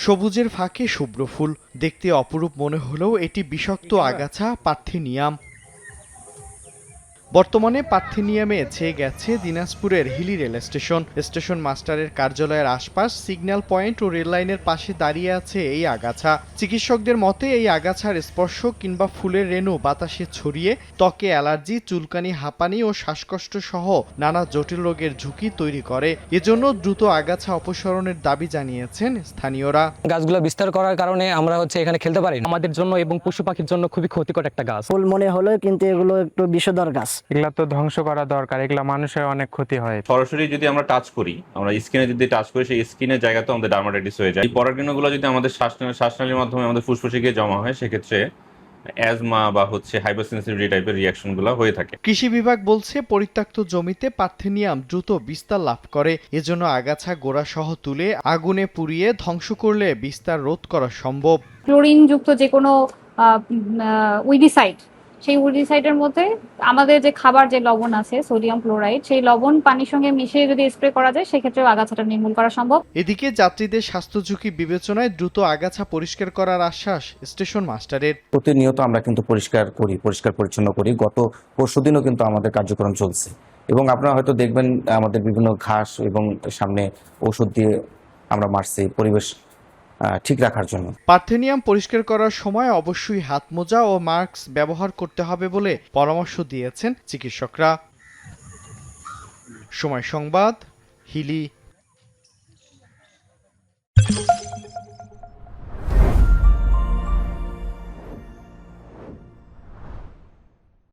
সবুজের ফাঁকে শুভ্র ফুল দেখতে অপরূপ মনে হলেও এটি বিষাক্ত আগাছা পার্থেনিয়াম। বর্তমানে পার্থেনিয়ামে ছেয়ে গেছে দিনাজপুরের হিলি রেল স্টেশন। স্টেশন মাস্টারের কার্যালয়ের আশপাশ সিগন্যাল পয়েন্ট ও রেললাইনের পাশে দাঁড়িয়ে আছে এই আগাছা। চিকিৎসকদের মতে এই আগাছার স্পর্শ কিংবা ফুলের রেণু বাতাসে ছড়িয়ে ত্বকে অ্যালার্জি, চুলকানি, হাঁপানি ও শ্বাসকষ্ট সহ নানা জটিল রোগের ঝুঁকি তৈরি করে। এজন্য দ্রুত আগাছা অপসারণের দাবি জানিয়েছেন স্থানীয়রা। গাছগুলো বিস্তার করার কারণে আমরা এখানে খেলতে পারি, আমাদের জন্য এবং পশু পাখির জন্য খুবই ক্ষতিকর একটা গাছ। ফুল মনে হলো কিন্তু এগুলো একটু বিষধর গাছ। এগুলা তো ধ্বংস করা দরকার, এগুলা মানুষের অনেক ক্ষতি হয়। সরাসরি যদি আমরা টাচ করি, আমরা স্কিনে যদি টাচ করি, সেই স্কিনের জায়গাতে আমাদের ডার্মাটাইটিস হয়ে যায়। এই পরাগরেণুগুলো যদি আমাদের শ্বাসনালীর মাধ্যমে আমাদের ফুসফুসে গিয়ে জমা হয়, সেক্ষেত্রে অ্যাজমা বা হাইপারসেনসিটিভিটি টাইপের রিয়াকশনগুলো হয়ে থাকে। কৃষি বিভাগ বলছে পরিত্যক্ত জমিতে পার্থেনিয়াম দ্রুত বিস্তার লাভ করে। এজন্য আগাছা গোড়া সহ তুলে আগুনে পুড়িয়ে ধ্বংস করলে বিস্তার রোধ করা সম্ভব। ক্লোরিন যুক্ত যে কোনো উইডিসাইড, সেই উইডিসাইডের মধ্যে আমাদের যে খাবার যে লবণ আছে সোডিয়াম ক্লোরাইড, সেই লবণ পানির সঙ্গে মিশিয়ে যদি স্প্রে করা যায়, সেক্ষেত্রে আগাছাটা নির্মূল করা সম্ভব। এদিকে যাত্রীদের স্বাস্থ্য ঝুঁকি বিবেচনায় দ্রুত আগাছা পরিষ্কার করার আশ্বাস স্টেশন মাস্টারের। প্রতিনিয়ত আমরা কিন্তু পরিষ্কার পরিচ্ছন্ন করি। গত পরশুদিনও কিন্তু আমাদের কার্যক্রম চলছে এবং আপনারা হয়তো দেখবেন আমাদের বিভিন্ন ঘাস এবং সামনে ওষুধ দিয়ে আমরা মারছি পরিবেশ ঠিক রাখার জন্য। পার্থেনিয়াম পরিষ্কার করার সময় অবশ্যই হাত মোজা ও মাস্ক ব্যবহার করতে হবে বলে পরামর্শ দিয়েছেন চিকিৎসকরা। সময় সংবাদ, হিলি।